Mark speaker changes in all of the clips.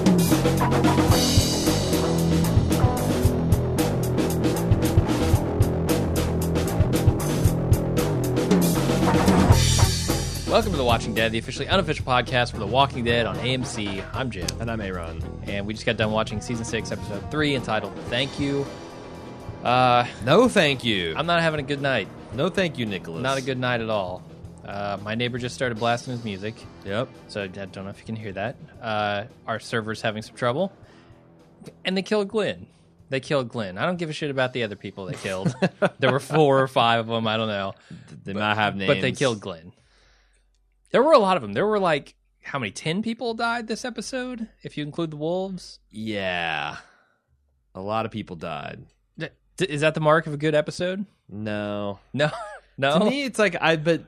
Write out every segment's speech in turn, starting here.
Speaker 1: Welcome to The Walking Dead, the officially unofficial podcast for The Walking Dead on AMC. I'm Jim.
Speaker 2: And I'm Aaron.
Speaker 1: And we just got done watching Season 6, Episode 3, entitled Thank You.
Speaker 2: No thank you.
Speaker 1: I'm not having a good night.
Speaker 2: No thank you, Nicholas.
Speaker 1: Not a good night at all. My neighbor just started blasting his music.
Speaker 2: Yep.
Speaker 1: So I don't know if you can hear that. Our server's having some trouble. And they killed Glenn. I don't give a shit about the other people they killed. There were 4 or 5 of them. I don't know.
Speaker 2: They might have names.
Speaker 1: But they killed Glenn. There were a lot of them. There were like, how many? 10 people died this episode, if you include the wolves?
Speaker 2: Yeah. A lot of people died.
Speaker 1: Is that the mark of a good episode?
Speaker 2: No.
Speaker 1: No? No?
Speaker 2: To me, it's like, but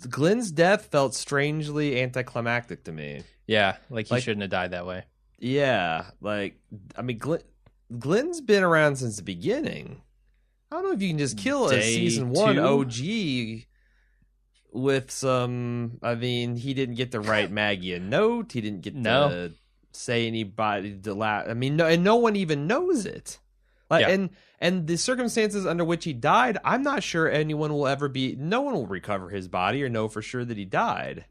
Speaker 2: Glenn's death felt strangely anticlimactic to me.
Speaker 1: Yeah, like he shouldn't have died that way.
Speaker 2: Yeah. Like, I mean, Glenn's been around since the beginning. I don't know if you can just kill a season 1 OG with some, I mean, he didn't get to write Maggie a note. He didn't get to say anybody to laugh. I mean, no one even knows it. Like,
Speaker 1: yeah.
Speaker 2: And the circumstances under which he died, I'm not sure anyone will ever no one will recover his body or know for sure that he died.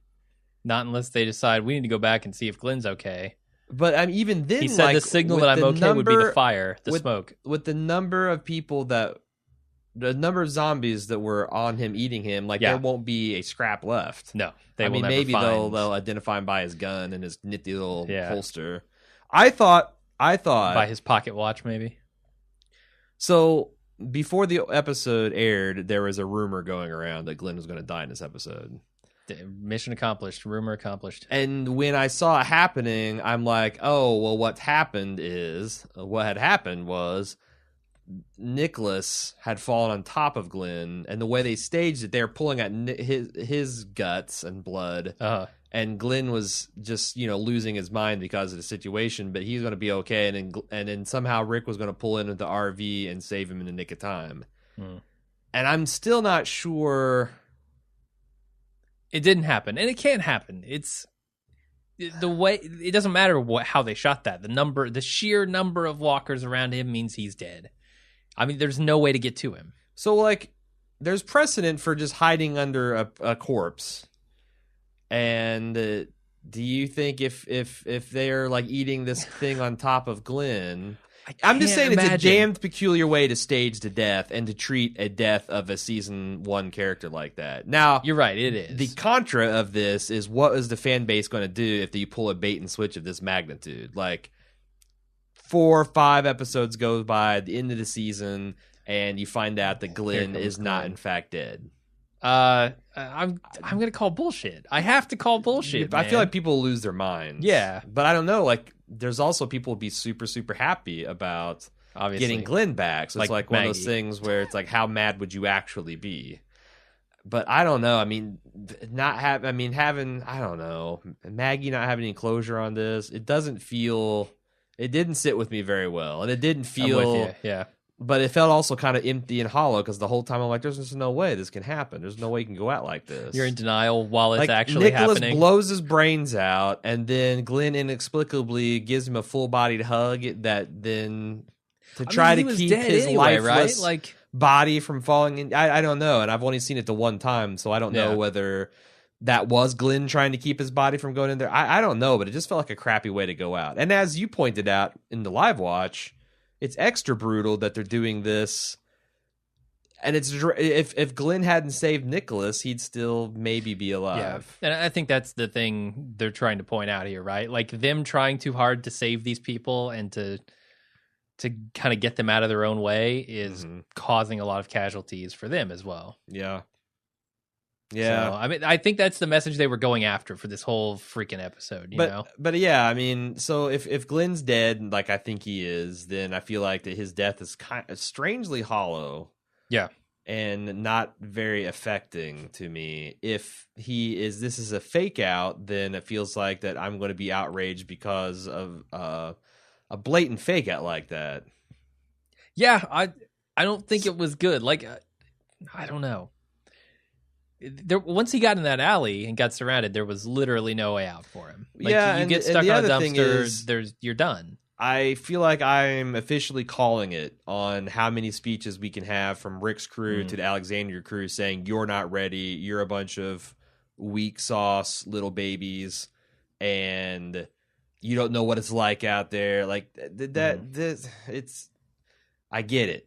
Speaker 1: Not unless they decide we need to go back and see if Glenn's okay.
Speaker 2: But I mean, even then,
Speaker 1: he said
Speaker 2: like,
Speaker 1: the signal that I'm okay would be the fire, the smoke. With
Speaker 2: the number of people the number of zombies that were on him eating him, like there won't be a scrap left.
Speaker 1: No,
Speaker 2: maybe they'll identify him by his gun and his nifty little holster. I thought
Speaker 1: by his pocket watch, maybe.
Speaker 2: So before the episode aired, there was a rumor going around that Glenn was going to die in this episode.
Speaker 1: Mission accomplished. Rumor accomplished.
Speaker 2: And when I saw it happening, I'm like, oh, well, what had happened was Nicholas had fallen on top of Glenn, and the way they staged it, they were pulling at his guts and blood, and Glenn was just losing his mind because of the situation, but he's going to be okay, and then somehow Rick was going to pull into the RV and save him in the nick of time. And I'm still not sure.
Speaker 1: It didn't happen, and it can't happen. It's the way. It doesn't matter how they shot that. The sheer number of walkers around him means he's dead. I mean, there's no way to get to him.
Speaker 2: So, like, there's precedent for just hiding under a corpse. And do you think if they're, like, eating this thing on top of Glenn... I'm just saying it's a damned peculiar way to stage the death and to treat a death of a Season 1 character like that. Now...
Speaker 1: You're right, it is.
Speaker 2: The contra of this is what is the fan base going to do if you pull a bait and switch of this magnitude? Like... 4 or 5 episodes goes by at the end of the season, and you find out that Glenn is not in fact dead.
Speaker 1: I'm gonna call bullshit. I have to call bullshit.
Speaker 2: I feel like people lose their minds.
Speaker 1: Yeah,
Speaker 2: but I don't know. Like, there's also people who be super super happy about getting Glenn back. So it's like one of those things where it's like, how mad would you actually be? But I don't know. I mean, having I don't know, Maggie not having any closure on this. It didn't sit with me very well, and it didn't feel.
Speaker 1: I'm with you. Yeah,
Speaker 2: but it felt also kind of empty and hollow because the whole time I'm like, "There's just no way this can happen. There's no way you can go out like this."
Speaker 1: You're in denial while it's actually
Speaker 2: Nicholas
Speaker 1: happening.
Speaker 2: Blows his brains out, and then Glenn inexplicably gives him a full-bodied hug. That then to try to keep his lifeless body from falling in. I don't know, and I've only seen it the one time, so I don't know whether that was Glenn trying to keep his body from going in there. I don't know, but it just felt like a crappy way to go out. And as you pointed out in the live watch, it's extra brutal that they're doing this. And it's if Glenn hadn't saved Nicholas, he'd still maybe be alive.
Speaker 1: Yeah. And I think that's the thing they're trying to point out here, right? Like them trying too hard to save these people and to kind of get them out of their own way is causing a lot of casualties for them as well.
Speaker 2: Yeah. Yeah,
Speaker 1: so, I mean, I think that's the message they were going after for this whole freaking episode. You know,
Speaker 2: but yeah, I mean, so if Glenn's dead, like I think he is, then I feel like that his death is kind of strangely hollow.
Speaker 1: Yeah,
Speaker 2: and not very affecting to me. If this is a fake out, then it feels like that I'm going to be outraged because of a blatant fake out like that.
Speaker 1: Yeah, I don't think it was good. Like, I don't know. once he got in that alley and got surrounded, there was literally no way out for him. Like,
Speaker 2: yeah,
Speaker 1: you get stuck on a dumpster, you're done.
Speaker 2: I feel like I'm officially calling it on how many speeches we can have from Rick's crew to the Alexandria crew saying, you're not ready, you're a bunch of weak sauce little babies, and you don't know what it's like out there. Like, I get it.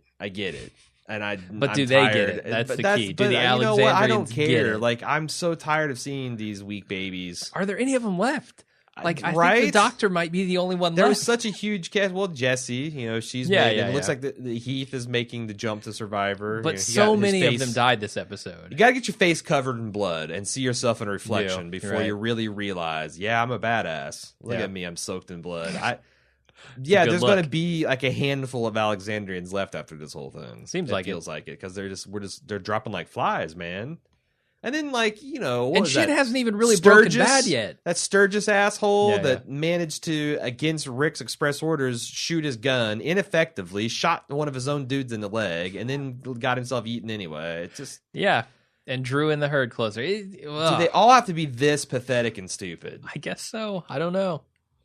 Speaker 1: But
Speaker 2: I'm
Speaker 1: do
Speaker 2: tired.
Speaker 1: they get it? That's the key. Do the Alexandrians
Speaker 2: you know what? I don't care.
Speaker 1: get it?
Speaker 2: Like, I'm so tired of seeing these weak babies.
Speaker 1: Are there any of them left? Like, I think the doctor might be the only one
Speaker 2: there
Speaker 1: left.
Speaker 2: Was such a huge cast. Well, Jessie, she's made it. It looks like the Heath is making the jump to Survivor.
Speaker 1: But so many of them died this episode.
Speaker 2: You got to get your face covered in blood and see yourself in a reflection before you really realize, I'm a badass. Look at me, I'm soaked in blood. There's going to be like a handful of Alexandrians left after this whole thing. Feels like it because they're dropping like flies, man. And then,
Speaker 1: and shit hasn't even really broken bad yet.
Speaker 2: That Sturgis asshole that managed to, against Rick's express orders, shoot his gun ineffectively, shot one of his own dudes in the leg, and then got himself eaten anyway. It's just
Speaker 1: and drew in the herd closer. Do
Speaker 2: they all have to be this pathetic and stupid?
Speaker 1: I guess so. I don't know.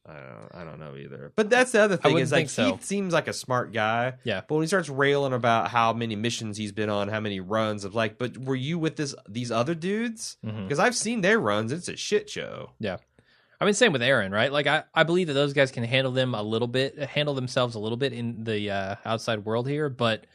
Speaker 2: I don't know either. But that's the other thing is Heath seems like a smart guy.
Speaker 1: Yeah.
Speaker 2: But when he starts railing about how many missions he's been on, how many runs of but were you with these other dudes? Because I've seen their runs. It's a shit show.
Speaker 1: Yeah. I mean, same with Aaron, right? Like I believe that those guys can handle themselves a little bit in the outside world here, but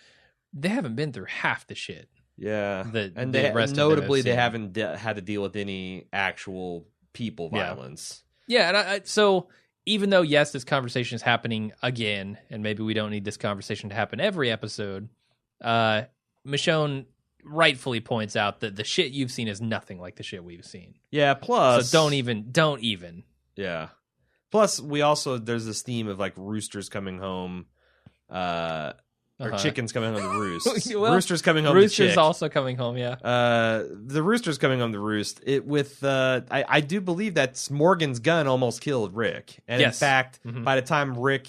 Speaker 1: they haven't been through half the shit.
Speaker 2: Yeah.
Speaker 1: Notably,
Speaker 2: they haven't had to deal with any actual people violence.
Speaker 1: Yeah, and so even though, yes, this conversation is happening again, and maybe we don't need this conversation to happen every episode, Michonne rightfully points out that the shit you've seen is nothing like the shit we've seen.
Speaker 2: Yeah, plus...
Speaker 1: So don't even.
Speaker 2: Yeah. Plus, there's this theme of, roosters coming home, or chickens coming home to roost. Roosters coming home to chick.
Speaker 1: Roosters also coming home, yeah.
Speaker 2: The roosters coming home to roost. I do believe that Morgan's gun almost killed Rick. And in fact, by the time Rick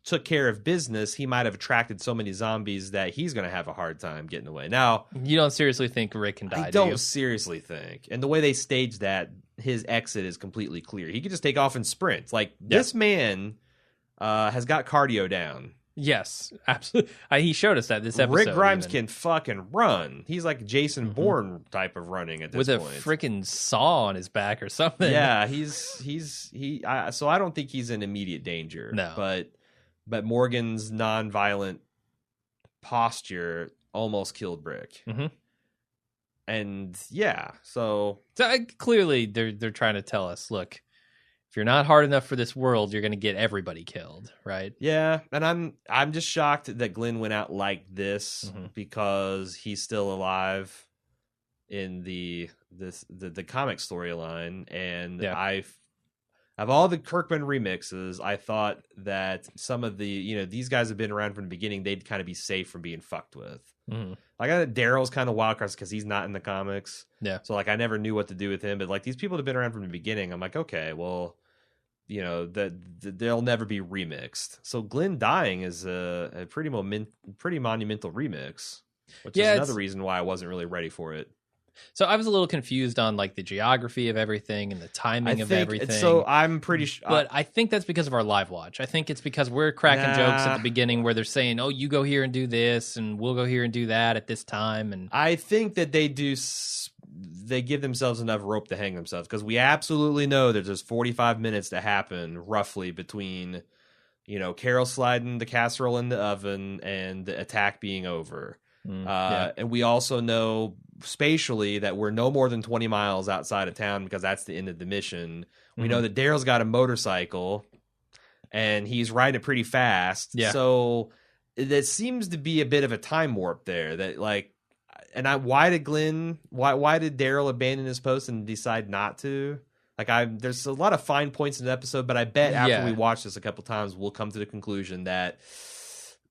Speaker 2: took care of business, he might have attracted so many zombies that he's going to have a hard time getting away. Now,
Speaker 1: you don't seriously think Rick can die,
Speaker 2: I don't seriously think. And the way they staged that, his exit is completely clear. He could just take off and sprint. This man has got cardio down.
Speaker 1: Yes, absolutely. He showed us that this episode.
Speaker 2: Rick Grimes can fucking run. He's like Jason Bourne type of running at this
Speaker 1: point.
Speaker 2: With
Speaker 1: a freaking saw on his back or something.
Speaker 2: Yeah, so I don't think he's in immediate danger.
Speaker 1: No.
Speaker 2: But Morgan's nonviolent posture almost killed Rick. And so
Speaker 1: clearly they're trying to tell us, look, if you're not hard enough for this world, you're going to get everybody killed, right?
Speaker 2: Yeah, and I'm just shocked that Glenn went out like this because he's still alive in the comic storyline, and of all the Kirkman remixes, I thought that some of the these guys have been around from the beginning. They'd kind of be safe from being fucked with. Like Daryl's kind of wild cards because he's not in the comics.
Speaker 1: Yeah.
Speaker 2: So I never knew what to do with him. But these people have been around from the beginning. I'm like, okay, well, they'll never be remixed. So Glenn dying is a pretty monumental remix, which is another reason why I wasn't really ready for it.
Speaker 1: So I was a little confused on the geography of everything and the timing of everything.
Speaker 2: So I'm pretty sure,
Speaker 1: but I think that's because of our live watch. I think it's because we're cracking jokes at the beginning where they're saying, "Oh, you go here and do this, and we'll go here and do that at this time." And
Speaker 2: I think that they give themselves enough rope to hang themselves because we absolutely know that there's 45 minutes to happen roughly between, Carol sliding the casserole in the oven and the attack being over. And we also know spatially that we're no more than 20 miles outside of town because that's the end of the mission. We know that Daryl's got a motorcycle and he's riding it pretty fast.
Speaker 1: Yeah.
Speaker 2: So that seems to be a bit of a time warp there that why did Daryl abandon his post and decide not to? There's a lot of fine points in the episode, but I bet after we watch this a couple times, we'll come to the conclusion that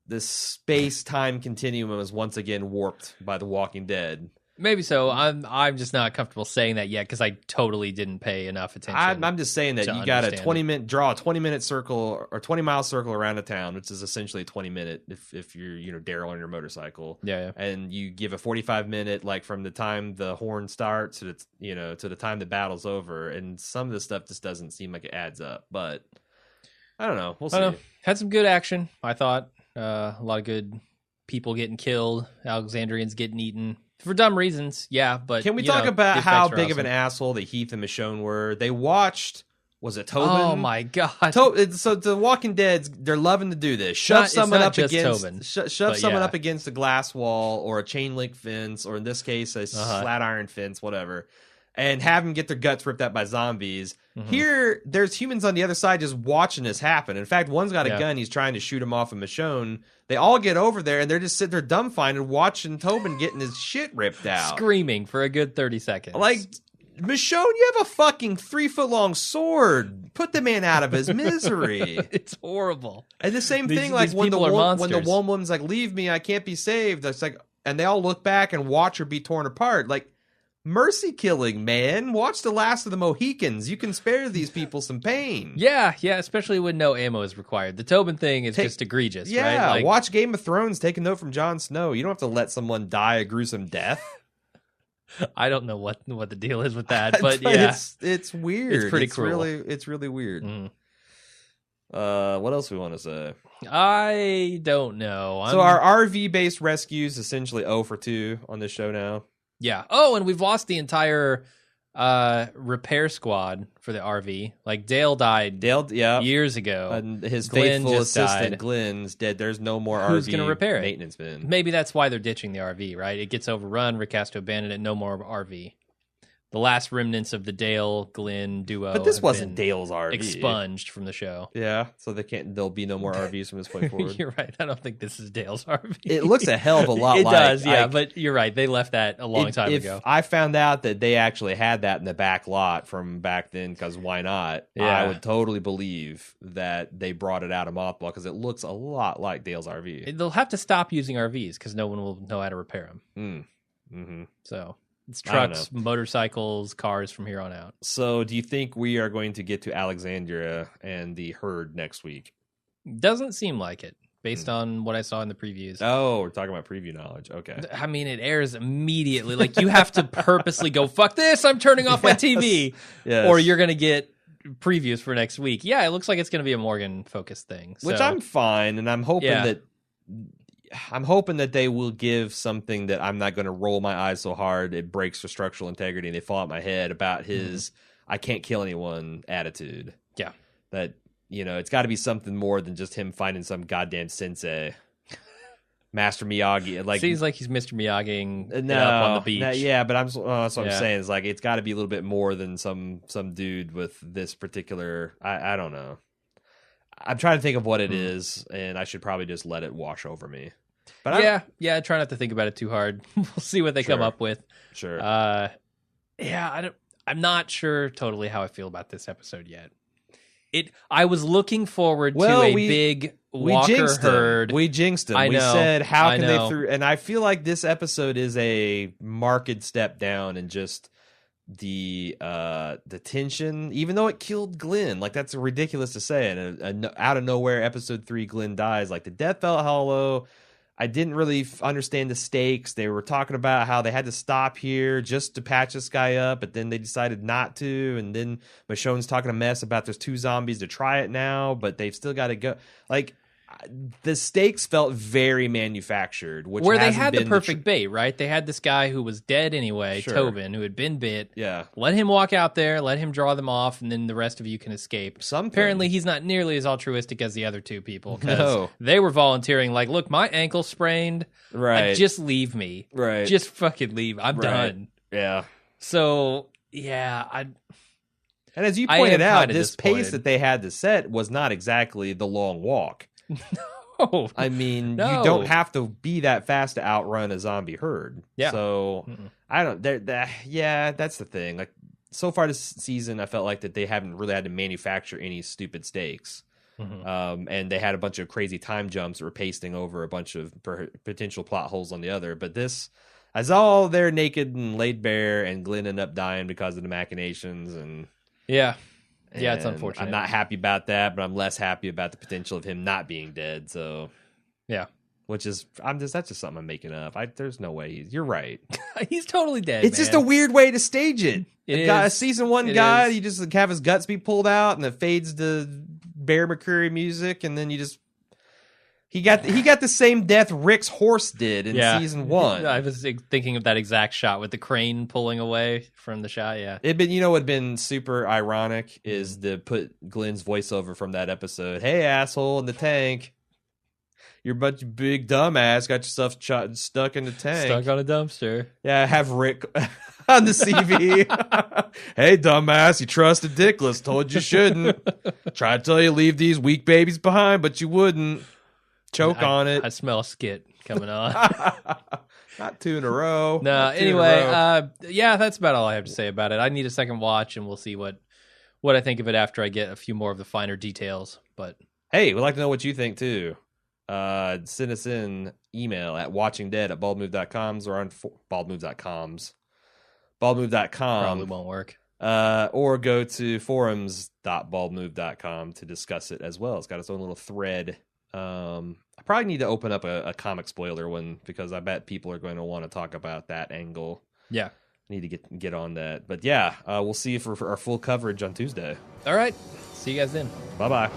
Speaker 2: the space-time continuum is once again warped by The Walking Dead.
Speaker 1: Maybe so. I'm just not comfortable saying that yet because I totally didn't pay enough attention.
Speaker 2: I'm just saying that you got a 20-minute circle or 20-mile circle around a town, which is essentially a 20-minute if you're Daryl on your motorcycle.
Speaker 1: Yeah.
Speaker 2: And you give a 45-minute like from the time the horn starts to the time the battle's over, and some of the stuff just doesn't seem like it adds up. But I don't know. We'll see.
Speaker 1: Had some good action, I thought. A lot of good people getting killed, Alexandrians getting eaten. For dumb reasons, yeah, but...
Speaker 2: Can we talk about how big of an asshole that Heath and Michonne were? They watched... Was it Tobin?
Speaker 1: Oh, my God.
Speaker 2: So the Walking Dead, they're loving to do this. Shove someone up against a glass wall or a chain link fence, or in this case, a flat iron fence, whatever, and have them get their guts ripped out by zombies. Mm-hmm. Here, there's humans on the other side just watching this happen. In fact, one's got a gun. He's trying to shoot him off of Michonne. They all get over there, and they're just sitting there dumbfounded watching Tobin getting his shit ripped out.
Speaker 1: Screaming for a good 30 seconds.
Speaker 2: Like, Michonne, you have a fucking 3-foot-long sword. Put the man out of his misery.
Speaker 1: It's horrible.
Speaker 2: And the same thing, like, when the one woman's like, leave me, I can't be saved. It's like, and they all look back and watch her be torn apart. Like, mercy killing, man. Watch The Last of the Mohicans. You can spare these people some pain.
Speaker 1: Yeah, especially when no ammo is required. The Tobin thing is just egregious, right?
Speaker 2: Yeah, like, watch Game of Thrones. Take a note from Jon Snow. You don't have to let someone die a gruesome death.
Speaker 1: I don't know what the deal is with that, but yeah.
Speaker 2: It's weird.
Speaker 1: It's pretty cruel.
Speaker 2: It's really weird.
Speaker 1: Mm.
Speaker 2: What else we want to say?
Speaker 1: I don't know.
Speaker 2: So our RV-based rescues essentially 0 for 2 on this show now.
Speaker 1: Yeah. Oh, and we've lost the entire repair squad for the RV. Like Dale died years ago.
Speaker 2: And his faithful assistant Glenn's dead. There's no more
Speaker 1: Who's
Speaker 2: RV
Speaker 1: gonna repair
Speaker 2: maintenance men.
Speaker 1: Maybe that's why they're ditching the RV, right? It gets overrun, Rick has to abandon it, no more RV. The last remnants of the Dale-Glenn duo.
Speaker 2: But this wasn't Dale's RV.
Speaker 1: Expunged from the show.
Speaker 2: Yeah, so there'll be no more RVs from this point forward.
Speaker 1: You're right. I don't think this is Dale's RV.
Speaker 2: It looks a hell of a lot
Speaker 1: like...
Speaker 2: It
Speaker 1: does, yeah, but you're right. They left that a long time ago.
Speaker 2: If I found out that they actually had that in the back lot from back then, because why not? Yeah. I would totally believe that they brought it out of mothball, because it looks a lot like Dale's RV.
Speaker 1: They'll have to stop using RVs, because no one will know how to repair them.
Speaker 2: Mm-hmm.
Speaker 1: So... It's trucks, motorcycles, cars from here on out.
Speaker 2: So do you think we are going to get to Alexandria and the herd next week?
Speaker 1: Doesn't seem like it, based on what I saw in the previews.
Speaker 2: Oh, we're talking about preview knowledge. Okay.
Speaker 1: I mean, it airs immediately. Like, you have to purposely go, fuck this, I'm turning off my TV.
Speaker 2: Yes.
Speaker 1: Or you're going to get previews for next week. Yeah, it looks like it's going to be a Morgan-focused thing. So.
Speaker 2: Which I'm fine, and I'm hoping that they will give something that I'm not going to roll my eyes so hard it breaks the structural integrity and they fall out my head about his I can't kill anyone attitude.
Speaker 1: Yeah.
Speaker 2: That, it's got to be something more than just him finding some goddamn sensei. Master Miyagi. Like,
Speaker 1: seems like he's Mr. Miyagiing up on the beach.
Speaker 2: But that's what I'm saying. Is like, it's got to be a little bit more than some dude with this particular... I don't know. I'm trying to think of what it is, and I should probably just let it wash over me. But
Speaker 1: I try not to think about it too hard. We'll see what they come up with.
Speaker 2: Sure.
Speaker 1: I'm not sure totally how I feel about this episode yet. I was looking forward to a big Walker herd.
Speaker 2: We jinxed him. We said, how can they through? And I feel like this episode is a marked step down in just the tension, even though it killed Glenn. Like, that's ridiculous to say. And out of nowhere, episode 3, Glenn dies. Like, the death felt hollow. I didn't really understand the stakes. They were talking about how they had to stop here just to patch this guy up, but then they decided not to. And then Michonne's talking a mess about there's 2 zombies to try it now, but they've still got to go. Like, the stakes felt very manufactured.
Speaker 1: Where they had the perfect bait, right? They had this guy who was dead anyway,
Speaker 2: sure.
Speaker 1: Tobin, who had been bit.
Speaker 2: Yeah.
Speaker 1: Let him walk out there, let him draw them off, and then the rest of you can escape. Apparently, he's not nearly as altruistic as the other 2 people.
Speaker 2: No.
Speaker 1: They were volunteering, like, look, my ankle sprained.
Speaker 2: Right.
Speaker 1: Just leave me.
Speaker 2: Right.
Speaker 1: Just fucking leave. I'm done.
Speaker 2: Yeah.
Speaker 1: So, yeah,
Speaker 2: And as you pointed out, this pace that they had to set was not exactly the long walk.
Speaker 1: No.
Speaker 2: I mean, you don't have to be that fast to outrun a zombie herd.
Speaker 1: Yeah.
Speaker 2: So, I don't... that's the thing. Like, so far this season, I felt like that they haven't really had to manufacture any stupid stakes. And they had a bunch of crazy time jumps that were pasting over a bunch of potential plot holes on the other. But this... all they're naked and laid bare, and Glenn ended up dying because of the machinations. And
Speaker 1: it's unfortunate.
Speaker 2: I'm not happy about that, but I'm less happy about the potential of him not being dead. So which is that's just something I'm making up. There's no way you're right.
Speaker 1: He's totally dead.
Speaker 2: It's just a weird way to stage it. A season 1 guy, you just have his guts be pulled out, and it fades to Bear McCreary music, and then you just he got the same death Rick's horse did in season 1.
Speaker 1: I was thinking of that exact shot with the crane pulling away from the shot. Yeah,
Speaker 2: what'd been super ironic is to put Glenn's voiceover from that episode. Hey, asshole in the tank. You're a bunch of big dumbass. Got yourself stuck in the tank.
Speaker 1: Stuck on a dumpster.
Speaker 2: Yeah, have Rick on the CV. Hey, dumbass, you trusted Dickless. Told you shouldn't. Tried to tell you leave these weak babies behind, but you wouldn't. Choke on it.
Speaker 1: I smell a skit coming on.
Speaker 2: Not 2 in a row.
Speaker 1: No, anyway, that's about all I have to say about it. I need a second watch, and we'll see what I think of it after I get a few more of the finer details. But
Speaker 2: hey, we'd like to know what you think, too. Send us in email at watchingdead@baldmove.com or on baldmove.coms. Baldmove.com
Speaker 1: probably won't work.
Speaker 2: Or go to forums.baldmove.com to discuss it as well. It's got its own little thread. I probably need to open up a comic spoiler one because I bet people are going to want to talk about that angle.
Speaker 1: Yeah.
Speaker 2: Need to get on that. But we'll see you for our full coverage on Tuesday.
Speaker 1: All right. See you guys then.
Speaker 2: Bye-bye.